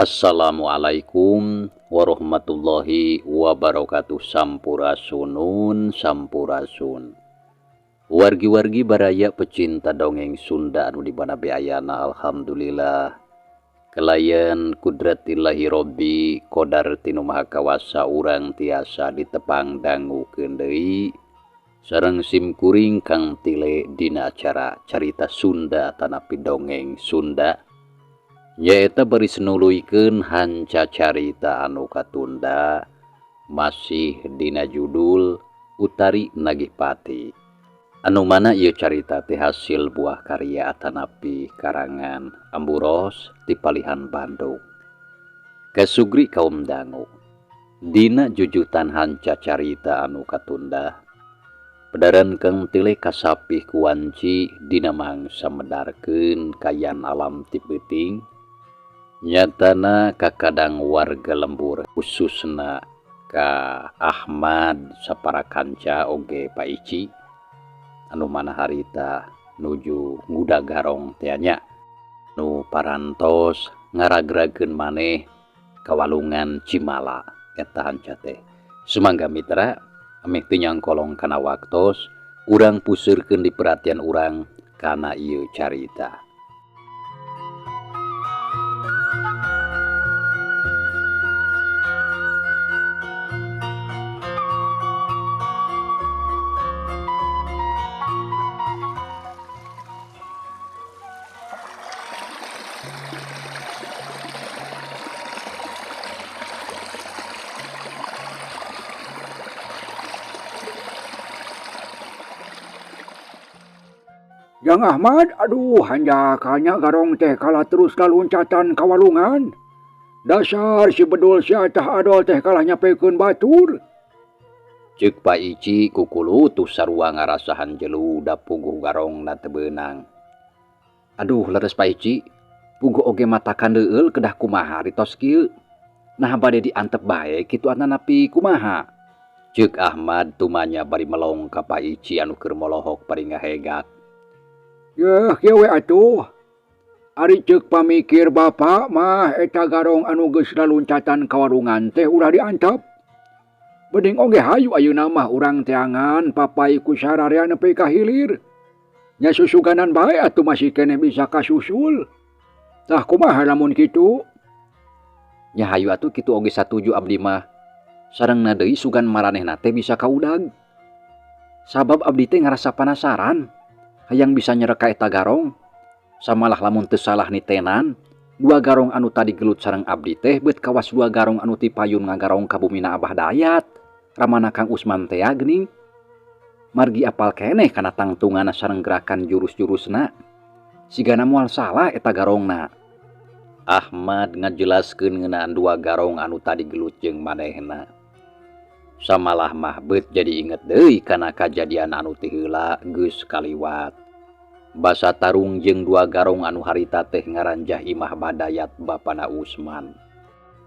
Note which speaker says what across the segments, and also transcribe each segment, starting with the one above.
Speaker 1: Assalamualaikum warahmatullahi wabarakatuh. Sampurasunun sampurasun. Wargi-wargi baraya pecinta dongeng Sunda anu di mana beayana, alhamdulillah. Kelayan kudratillahi robbi qadar tinu maha kawasa urang tiasa ditepang dangukeun deui sareng sim kuring kang tile dina acara carita Sunda tanapi dongeng Sunda. Nyaeta bari senuluykeun hanca carita anu katunda masih dina judul Utari Nagih Pati. Anu mana ieu carita teh hasil buah karya atanapi karangan Amburos ti Palihan Bandung. Kasugri kaum dangu. Dina jujutan hanca carita anu katunda padarankeun tile kasapih ku wanci dina mangsa medarkeun kayan alam ti peuting. Nyatana kakadang warga lembur khususna ka Ahmad saparakanca oge Pak Ici anu mana harita nuju nguda garong teh nya nu parantos ngaragrageun maneh ka walungan Cimala eta hanca teh. Sumangga mitra ameh teu nyangkolong kana waktos urang puseurkeun di perhatian urang kana ieu carita.
Speaker 2: Jang Ahmad, aduh hanjakanya garong teh kalah terus kaluncatan kawalungan. Dasar si bedul sia tah adol teh kalah nyapekeun batur.
Speaker 1: Ceuk Pak Ici kukulu tuh sarua ngarasahan jelu da puguh garongna teu beunang. Aduh leres Pak Ici, puguh oge matakan deueul kedah kumaha ritos kieu. Nah bade diantep bae kitu atanapi kumaha. Ceuk Ahmad tumanya bari melong ka Pak Ici anu keur molohok bari ngahegak.
Speaker 2: Yeuh kieu we atuh. Ari ceuk pamikir bapak mah eta garong anu geus laluncatan kawalungan teh ulah diantep. Bening oge hayu ayeuna mah urang teangan papai ku sararea nepi ka hilir. Nya susuganan bae atuh masih keneh bisa kasusul. Tah kumaha lamun kitu?
Speaker 1: Nya hayu atuh kitu oge satuju abdi mah. Sarengna deui sugan maranehna teh bisa kaudag. Sabab abdi teh ngarasa penasaran hayang bisa nyereka eta garong. Samalah lamun teu salah nitenan, dua garong anu tadi gelut sareng abdi teh beut kawas dua garong anu ti payun ngagarong ka bumina Abah Dayat. Ramana Kang Usman teh geuning. Margi apal keneh kana tangtunganna sareng gerakan jurus-jurusna. Sigana moal salah eta garongna. Ahmad ngajelaskeun ngeunaan dua garong anu tadi gelut jeung manehna. Samalah mah beut jadi inget deui kana kajadian anu ti heula geus kaliwat. Basa tarung jeung dua garong anu harita teh ngaranjah imah Badayat bapana Usman.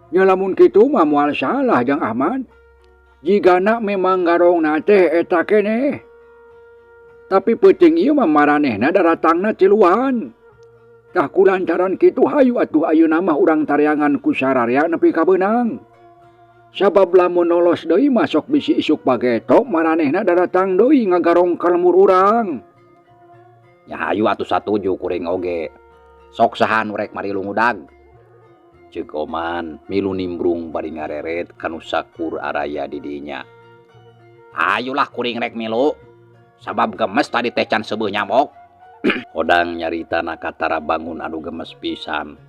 Speaker 2: Nya lamun kitu mah moal salah Jang Ahmad. Jigana memang garongna teh eta keneh. Tapi peuting ieu mah maranehna daratangna tiluan. Tah kulantaran kitu hayu atuh ayeuna mah urang tareangan ku sararea nepi ka beunang. Sabab lamun lolos deui mah sok bisi isuk pagetok maranehna daratang deui ngagarong ka lemur urang.
Speaker 1: Nya hayu atuh satuju kuring oge. Sok saha nu rek mari lungudag. Ceuk Oman milu nimbrung bari ngareret kanu sakur araya di dinya. Hayulah kuring rek milu. Sabab gemes tadi teh can seueuh nyamok. Odang nyaritana katara bangun anu gemes pisan.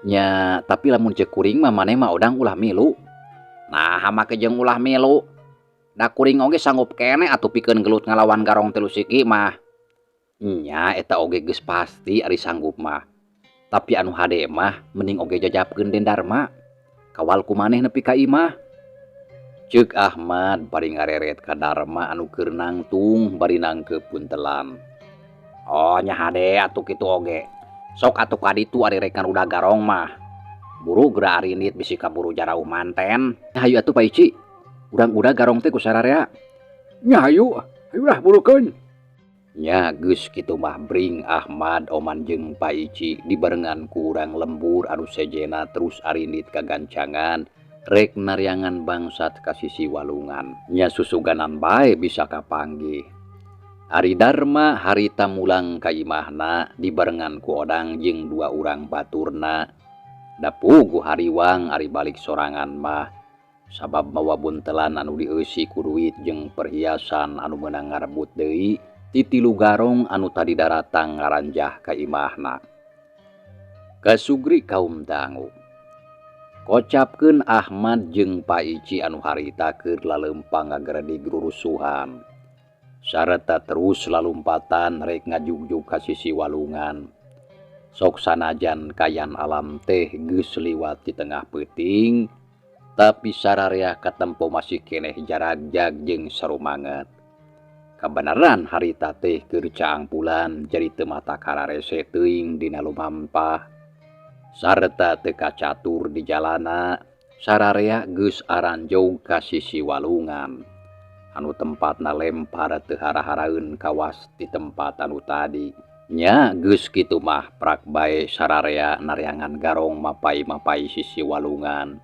Speaker 1: Nya tapi lamun ceuk kuring mah maneh mah odang ulah milu. Nah make jeung ulah milu. Da kuring oge sanggup keneh atuh pikeun gelut ngalawan garong telu siki mah. Nya eta oge geus pasti ari sanggup mah. Tapi anu hade mah mending oge jajapkeun Den Darma. Kawal ku maneh nepi ka imah. Ceuk Ahmad bari ngareret ka Darma anu keur nangtung bari nangkeup puntelan. Oh nya hade atuh kitu oge. Sok atuh ka ditu ari rek ngarudag garong mah. Buru geura ari nit bisi kaburu jarauh manten. Hayu atuh Pak Ici. Urang udah garong teh ku sararea.
Speaker 2: Nya hayu, hayulah burukeun.
Speaker 1: Nya geus kitu mah bring Ahmad Oman jeung Pak Ici dibarengan ku urang lembur anu sejena terus arindit kagancangan rek naryangan bangsat ka sisi walungan. Nya susuganan bae bisa kapanggih. Ari Dharma harita mulang ka imahna dibarengan ku odang jeung dua urang baturna. Da puguh hariwang ari balik sorangan mah sabab mawa buntelan anu dieusi ku duit jeung perhiasan anu meunang ngarebut deui ti tilu garong anu tadi daratang ngaranjah ka imahna. Kasugri kaum dangu. Kocapkeun Ahmad jeung Pak Ici anu harita keur lalempang ngageredig rurusuhan. Sareta terus lalumpatan rek ngajugjug ka sisi walungan. Sok sanajan kayan alam teh geus liwat di tengah peuting, tapi sararea katempo masih keneh jaragjag jeung sarumanget. Kabeneran harita teh keur caang bulan jadi teu mata kararese teuing dina lumampah. Sarta teu kacatur di jalana, sararea geus aranjog ka sisi walungan. Anu tempatna lempar teu hara-haraeun kawas di tempat anu tadi. Nya geus kitu mah prak bae sararea naryangan garong mapai-mapai sisi walungan.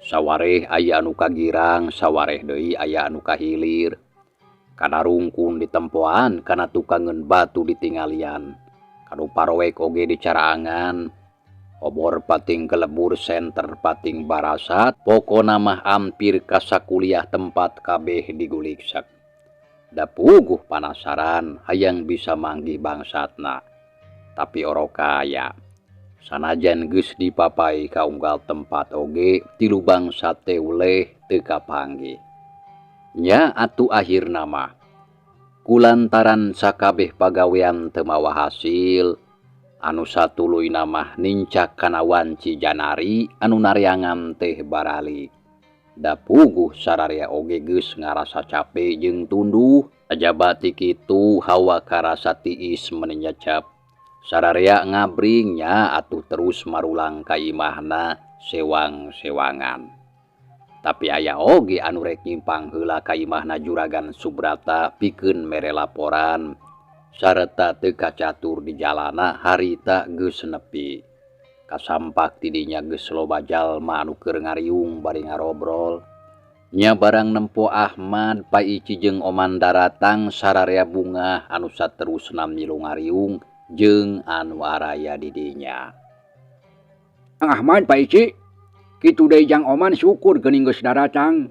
Speaker 1: Sawareh aya anu kagirang, sawareh deui aya anu kahilir. Kana rungkun ditempoan, kana tukangeun batu ditingalian. Kanu paroek oge dicaraangan. Obor pating kelebur senter pating barasat, pokona mah ampir kasakuliah tempat kabeh diguliksek. Da puguh panasaran hayang bisa manggih bangsatna. Tapi orokaya. Sanajan geus dipapai ka unggal tempat oge, tilu bangsat teh uleh teu kapanggih. Nya atu akhirna mah kulantaran sakabeh pagawean teu mawa hasil, anu satuluyna mah nincak kana wanci janari anu naryangan teh barali. Da puguh sararea oge geus ngarasa capek jeung tunduh, ajaba ti kitu hawa karasa tiis menenyecep. Sararea ngabring nya atuh terus marulang ka imahna sewang-sewangan. Tapi aya oge anu rek nyimpang heula ka imahna Juragan Subrata pikeun mere laporan. Sareta teu kacatur di jalana harita geus nepi. Kasampak ti dinya geus loba jalma anu keur ngariung bari ngarobrol. Nya barang nempo Ahmad, Pak Ici jeung Oman daratang sararea bunga anu saterusna milu ngariung jeung anu araya di dinya.
Speaker 2: Ahmad, Pak Ici, kitu deui Jang Oman syukur geuning geus daratang.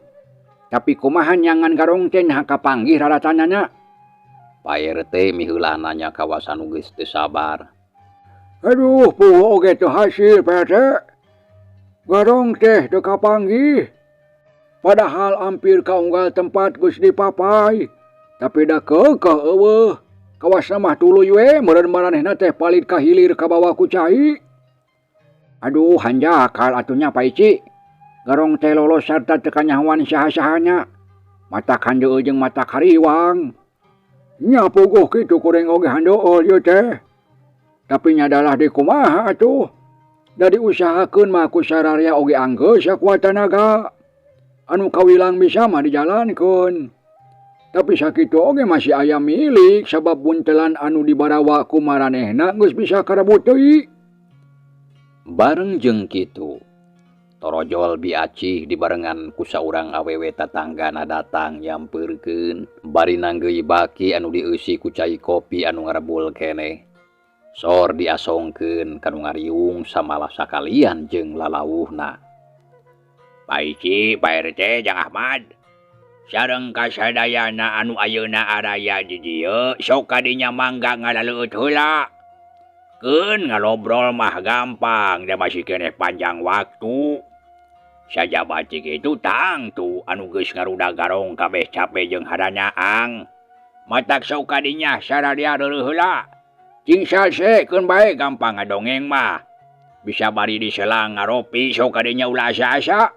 Speaker 2: Tapi kumaha nyangan garong teh nah kapanggih raratanana?
Speaker 1: Pak RT miheula nanya kawasan geus teu sabar.
Speaker 2: Aduh, puguh oge teu hasil, Pak RT. Garong teh teu kapanggih. Padahal ampir ka unggal tempat geus dipapai. Tapi da keukeuh eueuh. Kawasna mah tuluy we meureun maranehna teh palit kahilir ka bawah ku cai. Aduh, hanjakal atunya Pak Ici. Garong teh lolos sarta teu kanyahoan saha-sahanya. Mata kandeueuh jeung mata kariwang. Nya puguh kitu kuring oge handeueul ieu teh. Tapi nya dalah di kumaha atuh. Da diusahakeun mah ku sararea oge anggeus sakuat tanaga. Anu kawilang bisa mah dijalankeun. Tapi sakitu oge masih aya milik sabab buntelan anu dibarawa ku maranehna geus bisa karebut deui.
Speaker 1: Bareng jeung kitu, torojol Bi Acih dibarengan ku saurang awewe tatanggana datang nyampeurkeun bari nanggeui baki anu dieusi ku cai kopi anu ngarebul keneh. Sor diasongkeun kanu ngariung samalah sakalian jeung lalawuhna.
Speaker 3: Pak Ici, Pak RT, Jang Ahmad. Sareng kasadayana anu ayeuna araya di dieu sok kadinya mangga ngalaleut heula. Keun ngalobrol mah gampang, da masih keneh panjang waktu. Sajaba cik itu tang tu anu geus ngaruda garong kabeh capek jeung hadanyaang. Matak sok kadinya sararea reureuh heula. Cing salse keun bae gampang ngadongeng mah. Bisa bari diselang ngaropi sok kadinya ulah asa-asa.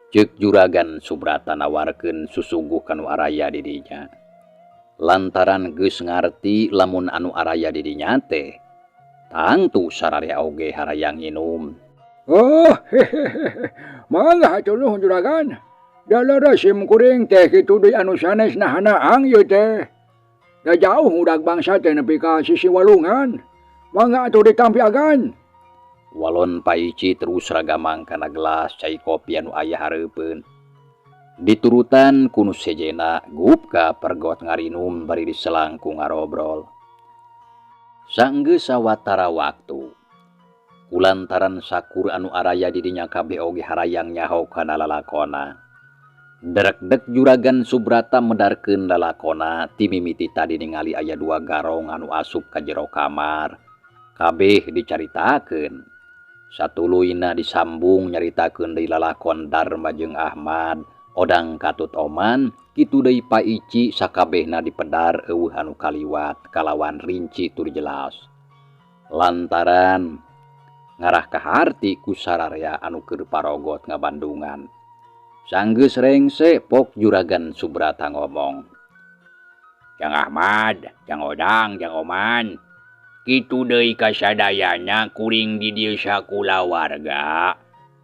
Speaker 1: Ceuk Juragan Subrata nawarkeun susungguh kanu araya di dinya. Lantaran geus ngarti lamun anu araya di dinya teh tangtu sararea oge harayang inum.
Speaker 2: Oh, hehehe. Mangga atuh nuhun Juragan. Da larasim kuring teh kitu deui anu sanes nahanaang ieu teh. Ya jauh udag bangsa teh nepi ka sisi walungan. Mangga atuh ditampiagan.
Speaker 1: Walon Paici terus ragamang kana gelas cai kopi anu aya hareupeun. Diturutan ku nu sejena gup ka pergot ngarinum bari diselang ku ngarobrol. Saenggeus sawatara waktu. Kulantaran sakur anu araya di dinya kabeh oge harayang nyaho kana lalakona. Derek-dek Juragan Subrata medarkeun lalakona ti mimiti tadi ningali aya 2 garong anu asup ka jero kamar. Kabeh dicaritakeun. Satuluyna disambung nyaritakeun deui lalakon Darma jeung Ahmad, odang katut oman, kitu deui Paici sakabehna dipedar eueuh anu kaliwat kalawan rinci tur jelas. Lantaran ngarah ka harti ku sararea anu keur parogot ngabandungan. Sanggeus rengse pok Juragan Subrata ngomong.
Speaker 3: Jang Ahmad, Jang Odang, Jang Oman. Kitu deui kasadayana kuring di dieu sakulawarga.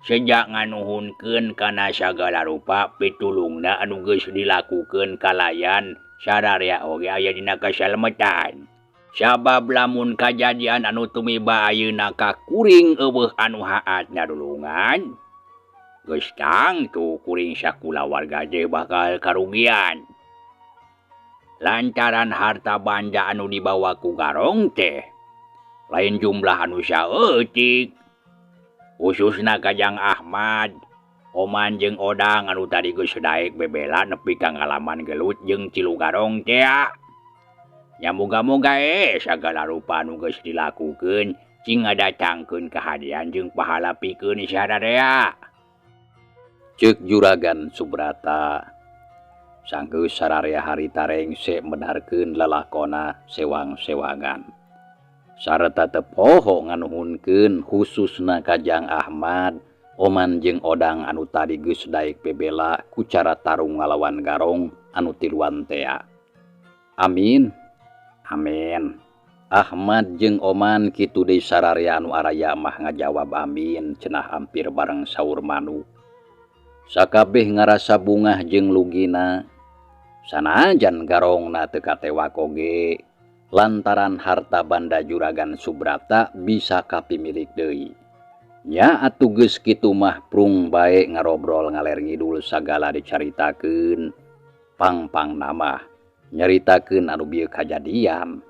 Speaker 3: Sejak nganuhunkeun kana sagala rupa pitulungna anu geus dilakukeun kalayan sararea oge aya dina kasalemetan. Sabab lamun kajadian anu tumiba ayeuna ka kuring eueuh anu haatna dulungan, geus tangtu kuring sakulawarga teh bakal karugian. Lantaran harta banda anu dibawa ku garong teh lain jumlah anu saeutik. Khususna ka Jang Ahmad, Oman jeung Odang anu tadi geus daek bebela nepi ka ngalaman gelut jeung Cilu Garong teh. Nya moga-moga sagala rupa anu geus dilakukeun cing ngadatangkeun kahadian jeung pahala pikeun sadaya.
Speaker 1: Ceuk Juragan Subrata. Sanggeus sararea harita rengse menarkeun lalakona sewang-sewangan. Sareta teu poho nganuhunkeun khususna ka Jang Ahmad, Oman jeung Odang anu tadi geus daek bebela ku cara tarung ngalawan garong anu tiluan teh. Amin. Amin. Ahmad jeung Oman kitu deui sararea anu araya mah ngajawab amin cenah hampir bareng saur Manu. Sakabeh ngarasa bungah jeung lugina. Sanajan garongna teu katewak oge, lantaran harta banda Juragan Subrata bisa kapimilik deui. Nya atuh geus kitu mah prung bae ngarobrol ngaler ngidul sagala dicaritakeun. Pang-pangna mah nyaritakeun anu bieu kajadian.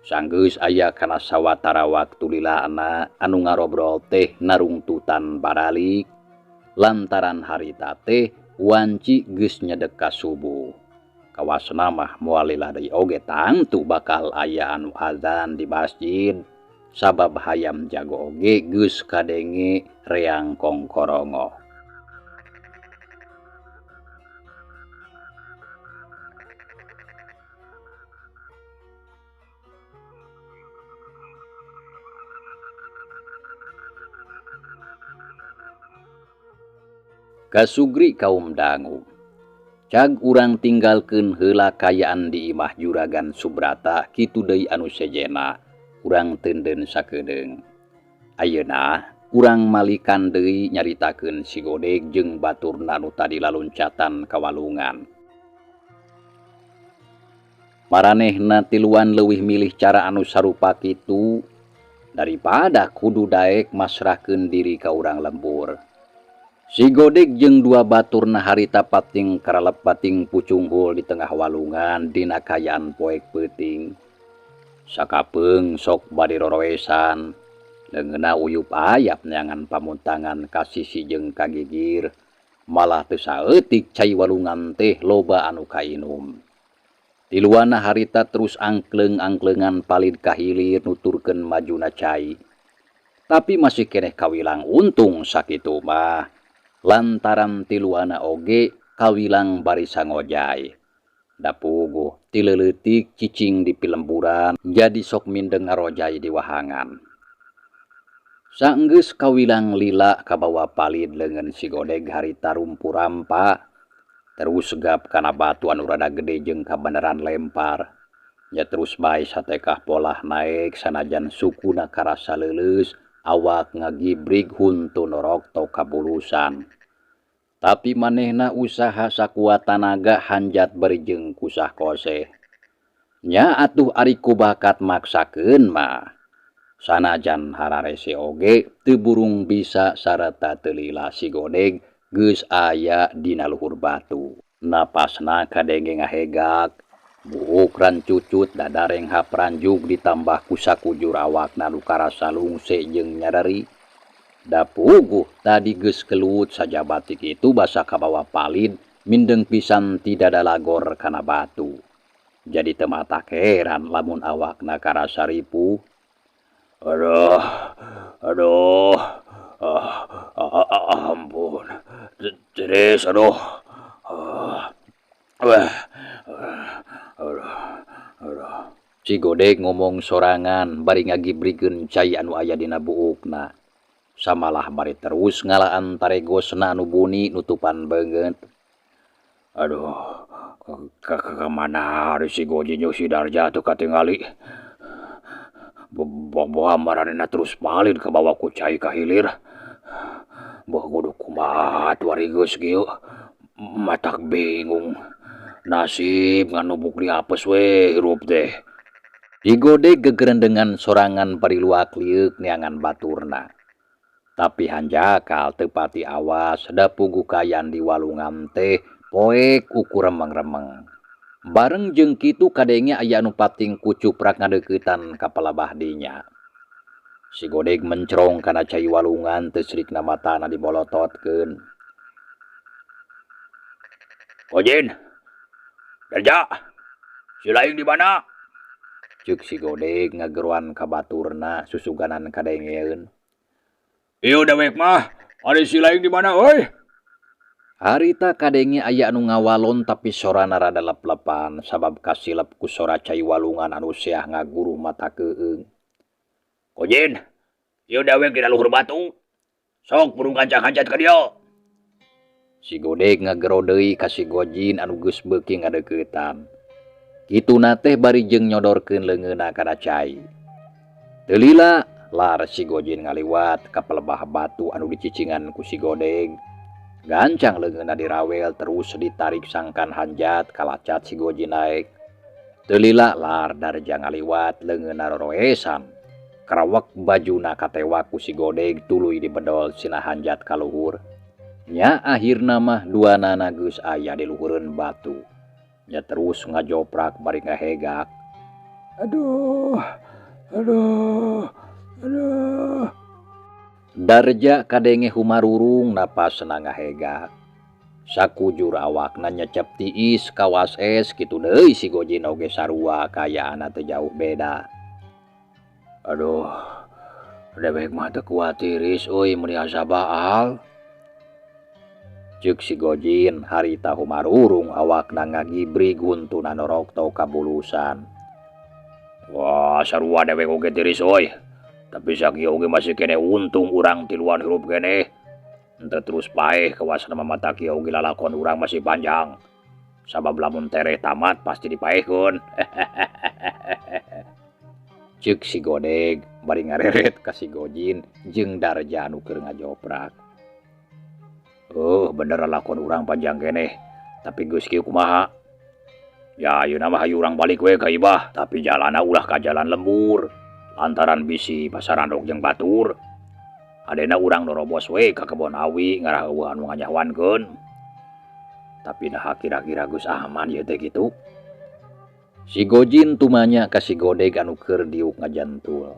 Speaker 1: Sanggeus aya kana sawatara waktu lilana anu ngarobrol teh narungtutan baralik. Lantaran harita teh wanci geus nyedek ka subuh. Kawasna mah moal lila deui oge tangtu bakal aya anu azan di masjid. Sabab hayam jago oge geus kadenge reang kongkorongo. Kasugri kaum dangu. Cag urang tinggalkeun heula kayaan di imah Juragan Subrata kitu deui anu sejena urang teunden sakedeung. Ayeuna urang malikan deui nyaritakeun si Godeg jeung baturna anu tadi laluncatan ka walungan. Maranehna tiluan leuwih milih cara anu sarupa kitu daripada kudu daek masrahkeun diri ka urang lembur. Si Godeg jeung 2 baturna harita pating karalep pating pucung hul di tengah walungan dina kayaan poek peuting. Sakapeung sok bade roroesan, leungeunna uyup ayap neangan pamuntangan ka sisi jeung ka gigir, malah teu saeutik cai walungan teh loba anu kainum. Tiluanna harita terus angkleung-angkleungan palid ka hilir nuturkeun majuna cai. Tapi masih keneh kawilang untung sakitu mah. Lantaran tiluana oge kawilang barisa ngojay. Dapuguh ti leuleutik cicing di pilemburan jadi sok mindeng ngarojay di wahangan. Saenggeus kawilang lila kabawa palid leungeun si Godeg harita rumpu rampa, terus segap kana batu anu rada gede jeung kabeneran lempar. Nya terus bae satekah polah naek sanajan sukuna karasa leuleus, awak ngagibrig huntu norok tau kabulusan. Tapi manehna usaha sakuat tanaga hanjat berijeng kusah koseh. Nya atuh ari ku bakat maksakeun mah sanajan hararese oge teu burung bisa sareta teu lila si Godeg geus aya dina luhur batu. Napasna kadenge ngahegak, buuk ran cucut dadareng hapranjug ditambah ku sakujur awakna nu karasa lungse jeung nyadari. Da puguh tadi geus kelut saja batik itu basa kabawa palid mindeng pisan tidak ada lagor kana batu. Jadi teu matak heran lamun awakna karasa ripuh. Aduh, aduh, ampun, Tiris, aduh, aduh. Si Godeg ngomong sorangan bari ngagibrikeun cai anu aya dina buukna. Samalah bari terus ngalaan taregosna anu buni nutupan beungeut. Aduh, kemana hari si Goji jeung si Darja tuh katingali. Boha maranena terus palid ke bawah ku cai kahilir. Boh kudu kumaha tuari geus kieu. Matak bingung. Nasib nganubuk di apes we hirup teh. Si Godeg gegerendengan sorangan pariluak liuk neangan baturna. Tapi hanjakal teu pati awas da puguh kayan di walungan teh poek ukur remeng-remeng. Bareng jeung kitu kadenge aya anu pating kucuprak ngadeuketan ka palabah dinya. Si Godeg mencrong kana cai walungan teu srikna matana dibolototkeun. Kojin, Darja, si Laing di mana? Ceuk si Godeg ngageruan ka baturna susuganan kadengeun. Ieu dewek mah, ari si Laing di mana euy? Harita kadenge aya anu ngawalon tapi sorana rada lep-lepan sabab kasilep ku sora cai walungan anu seah ngaguruh mata keueung. Kojin, ieu dewek di luhur batu. Sok burung kancang-kancat ka dieu. Si Godeg ngagero deui ka si Gojin anu geus beuki ngadeuketan. Kituna teh bari jeung nyodorkeun leungeunna kana cai. Teu lila lar si Gojin ngaliwat ka palebah batu anu dicicingan ku si Godeg. Gancang leungeunna dirawel terus ditarik sangkan hanjat kalacat si Gojin naek. Teu lila lar Darja ngaliwat leungeunna roroesan. Karawak bajuna katewak ku si Godeg tuluy dibedol sina hanjat ka luhur. Nya akhirna mah duanana geus aya di luhureun batu. Nya terus ngajoprak bari ngahegak. Aduh. Darja kadenge humarurung napasna ngahegak. Sakujur awakna nyecep tiis kawas es kitu deui si Gojin oge sarua kayaana teu jauh beda. Aduh, dewek mah teu kuat tiris euy mun asa baal. Ceuk si Gojin harita humarurung awakna ngagibrig huntuna norok tau kabulusan. Wah, sarua dewek oge tiris euy. Tapi sakieu oge masih kene untung urang tiluan hirup kene. Henteu terus paeh kawasna mata kieu oge lalakon urang masih panjang. Sabab lamun tereh tamat pasti dipaehkeun. Ceuk si Godeg bari ngareret ka si Gojin jeung Darja anu keur ngajoprak. Bener lalakon urang panjang keneh. Tapi geus kieu kumaha? Ya ayeuna mah hayu urang balik we ka Ibah, tapi jalanna ulah ka jalan lembur. Lantaran bisi pasarandok jeung batur. Adena urang norobos we ka kebon awi ngaraheueuh anu nganyahwankeun. Tapi nah kira-kira geus aman ieu teh kitu. Si Gojin tumanya ka si Godeg anu keur diuk ngajantul.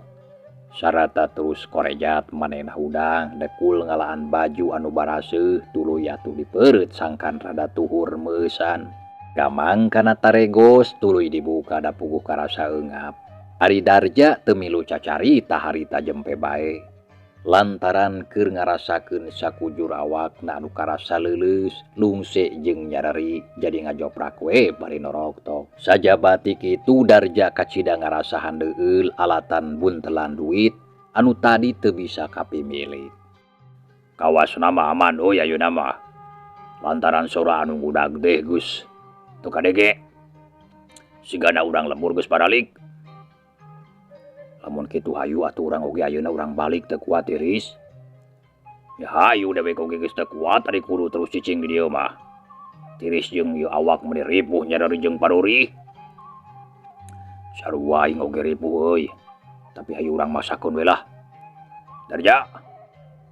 Speaker 1: Sarata terus korejat manehna hudang dekul ngalaan baju anu baraseuh tuluy atuh dipeureut sangkan rada tuhur meusan. Gamang kana taregos tuluy dibuka da puguh karasa eungap. Ari Darja teu milu cacarita harita jempe bae. Lantaran keur ngarasakeun sakujur awakna anu karasa leuleus, lungse jeung nyadari jadi ngajoprak we bari norok tok. Saja batik itu Darja kacida ngarasa handeueul alatan buntelan duit anu tadi teu bisa kapimilik. Kawasna mah aman euy ayeuna mah. Lantaran sora anu ngudag teh Gus. Tuh kadege. Sigana urang lembur geus baralik. Lamun kitu hayu atuh urang oge ayeuna urang balik teu kuat tiris. Ya hayu dewek oge geus teu kuat ari kudu terus cicing di dieu mah. Tiris jeung ieu awak meni ripuh nyadari jeung paruri.
Speaker 3: Sarua aing oge ripuh euy. Tapi hayu urang masakeun we lah. Darja,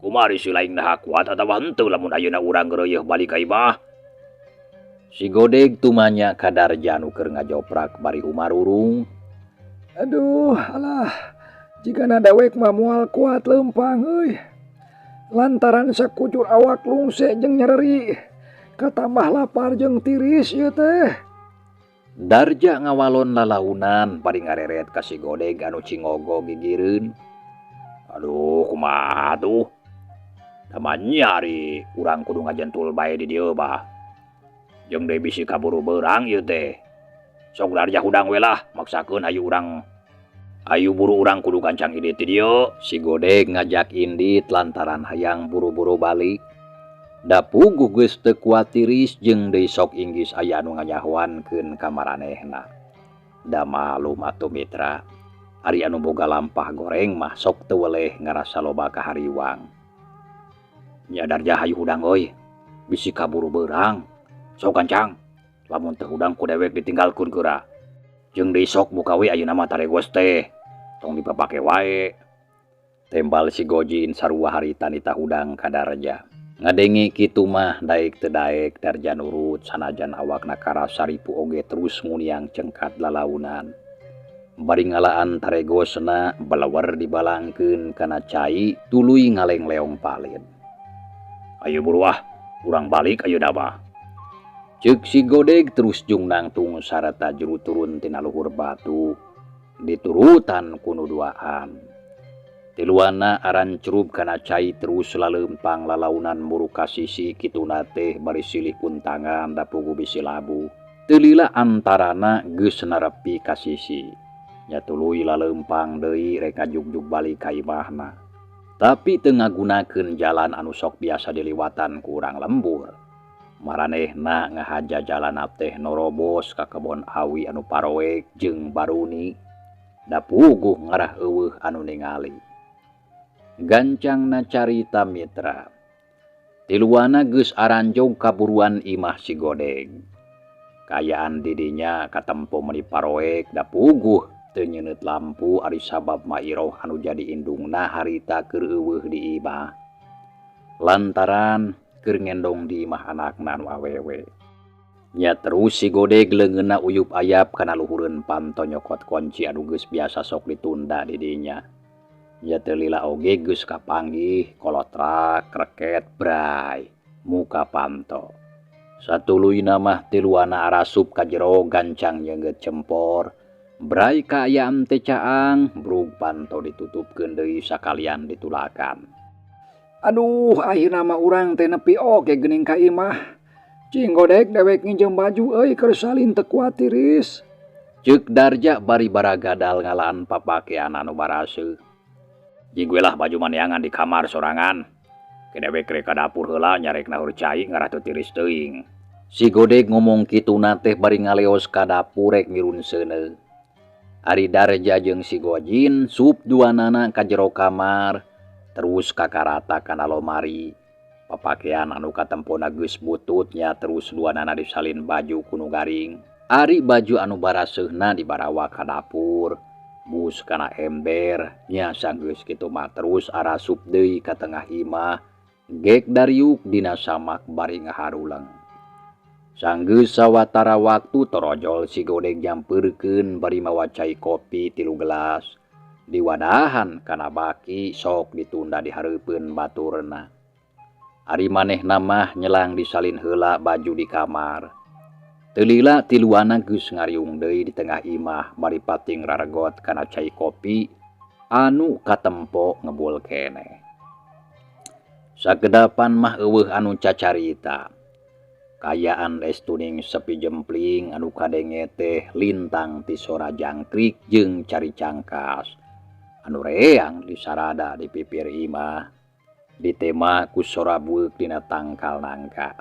Speaker 3: kumari si laing naha kuat atawa henteu lamun ayeuna urang geureueuh balik ka imah?
Speaker 1: Si Godeg tumanya ka Darja anu keur ngajoprak bari umarurung.
Speaker 2: Aduh, alah, jika dewek mah moal kuat lempang euy. Lantaran sakujur awak lungse jeung nyeri, katambah lapar jeung tiris ieu teh.
Speaker 1: Darja ngawalon lalaunan bari ngareret ka si Godeg anu cingogo gigireun.
Speaker 3: Aduh, kumaha tuh? Namanya ari urang kudu ngajentul bae di dieu bah. Jeung deui bisi kaburu beurang ieu teh. Sok Darja hudang we lah, maksakeun ayu buru urang kudu gancang indit di dieu.
Speaker 1: Si Godeg ngajak indit lantaran hayang buru-buru balik. Da puguh geus teu kuat tiris jeung deui sok inggis aya anu nganyahwankeun ka maranehna. Da malum atuh mitra. Ari anu boga lampah goreng mah sok teu weleh ngarasa loba kahariwang.
Speaker 3: Nya Darja hayu hudang euy. Bisi kaburu beurang. Sok gancang. Lamun teu hudang ku dewek ditinggalkeun geura. Jeung deui sok buka we ayeuna mah taregos teh. Tong dipapake wae.
Speaker 1: Tembal si Gojin sarua harita nita hudang ka Darja. Ngadenge kitu mah daek teu daek Darja nurut sanajan awakna karasa ripu oge terus muniang cengkat lalaunan. Bari ngalaan taregosna balawer dibalangkeun kana cai tuluy ngaleng leong palin.
Speaker 3: Ayo buruah, urang balik ayeuna mah.
Speaker 1: Ceuk si Godeg terus jung nangtung sarata juru turun tina luhur batu. Diturutan ku nu duaan. Tiluana aran curub kana cai terus laleumpang lalaunan muru ka sisi kituna teh bari silih puntangan da pugu bisi labu. Teu lila antarana geus narepi ka sisi. Nya tuluy laleumpang deui rek ngajugjug balik ka imahna. Tapi teu ngagunakeun jalan anu sok biasa diliwatan ku urang lembur. Maranehna ngahaja jalan teh norobos ka kebon awi anu paroek jeung baruni. Da puguh ngarah eueuh anu ningali. Gancangna carita mitra. Tiluana geus aranjog kaburuan imah si Godeg. Kayaan didinya katempo meuni paroek da puguh teu nyeuneut lampu ari sabab mairoh anu jadi indungna harita keur eueuh di imah. Lantaran keur ngendong di imah anakna anu awewe. Nya terus si Godeg leungeunna uyup ayap kana luhureun panto nyokot kunci anu geus biasa sok ditunda di dinya. Nya teu lila oge geus kapanggih kolotrak kreket bray muka panto. Satuluyna mah tiluana arasup ka jero gancang nyeunggeut cempor. Bray kaayaan teh caang brug panto ditutupkeun deui sakalian ditulakan.
Speaker 2: Aduh, ayeuna mah urang teh nepi oge geuning ka imah. Cing Godeg dewek nginjem baju euy keur salin teu kuat tiris.
Speaker 1: Ceuk Darja bari baragadal ngalaan papakean anu baraseuh.
Speaker 3: Jinggue lah baju maneangan di kamar sorangan. Kedewek rek ka dapur heula nyarek nahur cai ngarah teu tiris teuing.
Speaker 1: Si Godeg ngomong kituna teh bari ngaleos ka dapur rek mirun seuneu. Ari Darja jeung si Gojin sup duanana ka jero kamar terus kakarata kana lomari. Papakean anu katempona geus butut nya terus duanana disalin baju kuno garing. Ari baju anu baraseuhna dibarawa ka dapur. Bus kana ember nya sanggeus kitu mah terus arasup deui ka tengah imah. Gek dariuk dina samak bari ngaharuleng. Sanggeus sawatara waktu torojol si Godeg nyampeurkeun bari mawa cai kopi 3 gelas. Diwadahan kana baki sok ditunda dihareupeun baturna. Ari manehna mah nyelang disalin heula baju di kamar. Teu lila tiluana geus ngariung deui di tengah imah bari pating raregot kana cai kopi anu katempo ngebul keneh. Sagedapan mah eueuh anu cacarita. Kayaan restuning sepi jempling anu kadenge teh lintang ti sora jangkrik jeung cari cangkas. Anu reang disarada di pipir imah. Ditema ku sora bueuk dina tangkal nangka.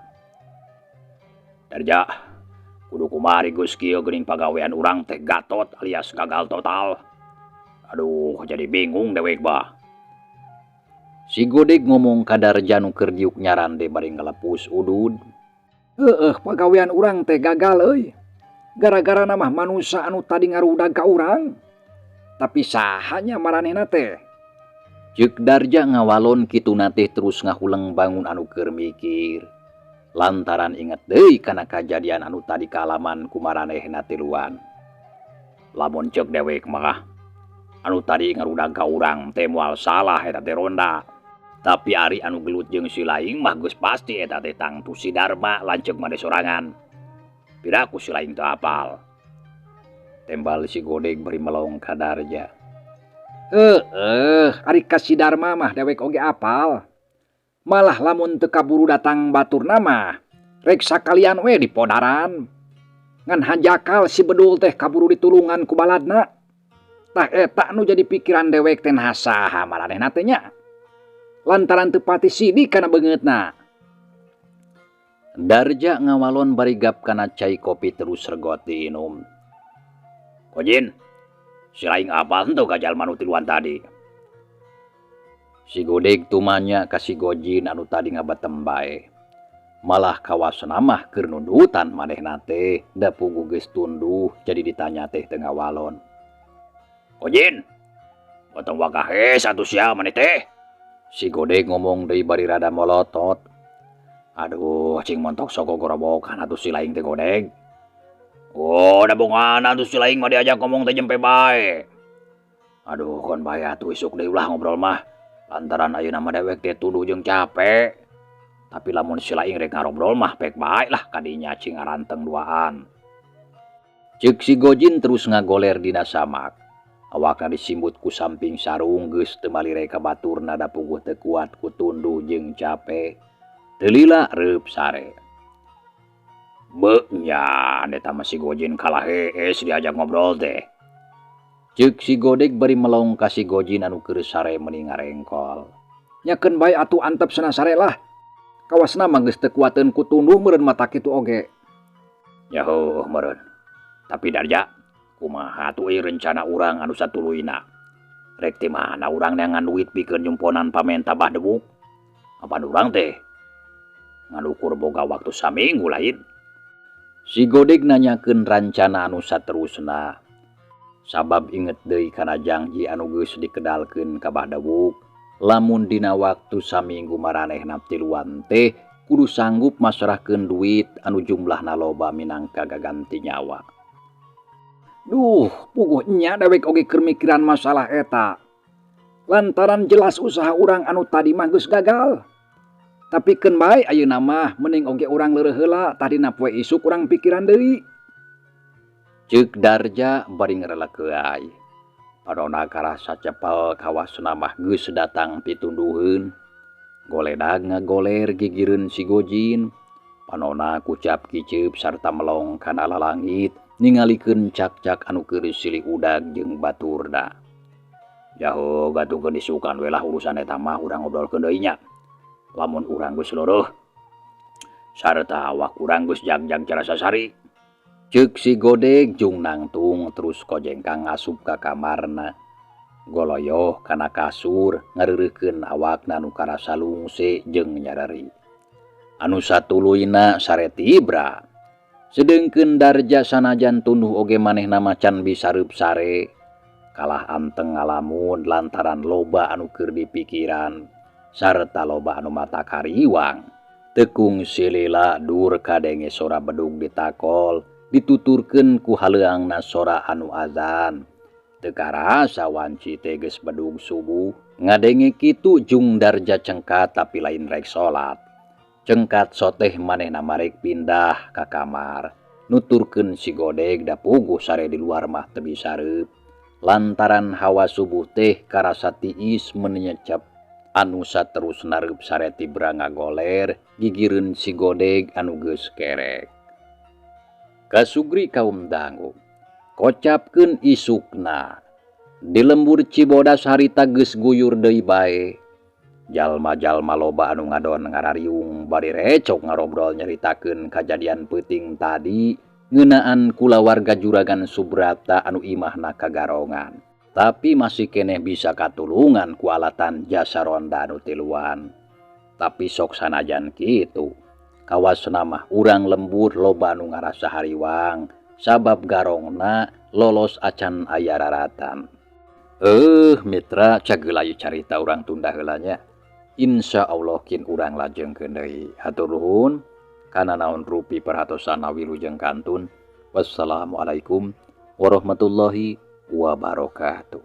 Speaker 3: Darja, kudu kumari geus kieu geuning pagawean urang teh gatot alias gagal total. Aduh, jadi bingung dewek bah.
Speaker 1: Si Godeg ngomong ka Darja nu keur diuk nyarande bari ngalepus udud.
Speaker 2: Pagawean urang teh gagal euy. gara-gara nama manusia anu tadi ngarudag ka urang. Tapi sahanya maranehna teh.
Speaker 1: Ceuk Darja ngawalon kitu teh terus ngahuleng bangun anu keur mikir. Lantaran inget deui kana kajadian anu tadi kaalaman ku maranehna tiluan. Lamun ceuk dewek mah anu tadi ngarudag ka urang teh moal salah eta teh ronda. Tapi ari anu gelut jeung si Laing mah geus pasti eta teh tangtu si Darma lanceuk made sorangan. Piraku si Laing teu apal. Tembal si Godeg beri melong ka Darja.
Speaker 2: Ari ka si Darma mah dewek oge apal. Malah lamun teu kaburu datang baturna mah rek sakalian we dipodaran. Ngan hanjakal si Bedul teh kaburu ditulungan ku baladna. Tah eta nu jadi pikiran dewek teh saha maranehna teh nya. Lantaran teu pati sidik kana beungeutna.
Speaker 1: Darja ngawalon barigap kana cai kopi terus regot diinum.
Speaker 3: Kojin, si Laing apal henteu ka jalma nu tiluan tadi.
Speaker 1: Si Godeg tumanya ka si Gojin anu tadi ngabatem bae. Malah kawasna mah keur nundutan manehna teh da puguh geus tunduh jadi ditanya teh teu ngawalon.
Speaker 3: Kojin, potong wakahe satu sia maneh teh.
Speaker 1: Si Godeg ngomong deui bari rada molotot.
Speaker 3: Aduh, cing montok soko gorobokan atuh si Laing teh Godeg. Oh, da bongan atuh si Laing mah diajak ngomong teh jempe bae. Aduh, kon bae atuh isuk deui ulah ngobrol mah. Lantaran ayeuna mah dewek teh tuduh jeung capek. Tapi lamun si Laing rek ngarobrol mah pek bae lah kadinya cing aranteng duaan.
Speaker 1: Ceuk si Gojin terus ngagoler dina samak. Awakna disimbut ku samping sarung geus teu malire ka baturna da puguh teu kuat ku tunduh jeung capek. Teu lila reup sare.
Speaker 3: Beuknya eta mah si Gojin kalah hees diajak ngobrol teh.
Speaker 1: Ceuk si Godeg bari melong ka si Gojin anu keur sare meuni ngarengkol.
Speaker 2: Nyakeun bae atuh antep cenah sare lah. Kawasna mah geus teu kuateun ku tunduh meureun mata kitu oge.
Speaker 3: Ya heuh meureun. Tapi Darja, kumaha atuh ieu rencana urang anu satuluyna? Rek ti mana urang neangan duit pikeun nyumponan pamenta bah debuk? Apa urang teh nganukur boga waktu saminggu lain?
Speaker 1: Si Godeg nanyakeun rancana anu saterusna. Sabab inget deui kana janji anu geus dikedalkeun ka Bahdebuk. Lamun dina waktu saminggu maranehna tiluan teh kudu sanggup masrahkeun duit anu jumlahna loba minangka gaganti nyawa.
Speaker 2: Duh, puguh nya dewek oge keur mikiran masalah eta. Lantaran jelas usaha urang anu tadi mah geus gagal. Tapi keun bae ayeuna mah mending oge urang leureuh heula tadina poe isuk urang pikiran deui.
Speaker 1: Ceuk Darja bari ngarelekeuai. Padona karasa cepel kawasna mah geus datang pitunduheun. Goledag ngagoler gigireun si Gojin. Panona kucap kiceup sarta melong kana lalangit ningalikeun cak-cak anu keur silih udag jeung baturna.
Speaker 3: Jaho gatukeun disukan we lah urusan eta mah urang ngobrolkeun deui nya. Lamun urang geus leureum sarta awak urang geus jagjag cara sasari.
Speaker 1: Ceuk si Godeg jung nangtung terus kojengkang ngasup ka kamarna. Goloyoh kana kasur ngareureukeun awakna nu karasa lungse jeung nyarari. Anu satuluyna sare tibra. Sedengkeun Darja sanajan tunduh oge manehna macan bisa reup sare. Kalah anteng ngalamun lantaran loba anu keur dipikiran. Sarta loba anu mata kariwang. Tekung silila dur kadenge sora bedug ditakol dituturkeun ku haleuangna sora anu azan. Teu karasa wanci teh geus bedug subuh. Ngadenge kitu jung Darja cengkat tapi lain rek salat. Cengkat soteh manehna marek pindah ka kamar. Nuturkeun si Godeg da puguh sare di luar mah teu bisa reup. Lantaran hawa subuh teh karasa tiis menyecep. Anu saterusna reup sare tibra ngagoler gigireun si Godeg anu geus kerek. Kasugri kaum dangu kocapkeun isukna. Di lembur Cibodas harita geus guyur deui bae. Jalma-jalma loba anu ngadon ngarariung bari recok ngarobrol nyaritakeun kajadian peuting tadi ngeunaan kulawarga Juragan Subrata anu imahna kagarongan. Tapi masih keneh bisa katulungan ku alatan jasa ronda anu tiluan. Tapi sok sanajan kitu, kawasna mah urang lembur loba anu ngarasa hariwang sabab garongna lolos acan aya raratan. Mitra cagelai carita urang tunda heulanya. Insya Allah kin urang lajengkeun deui. Hatur nuhun kana naon rupi perhatosan wilujeng kantun. Wassalamualaikum warahmatullahi wabarakatuh.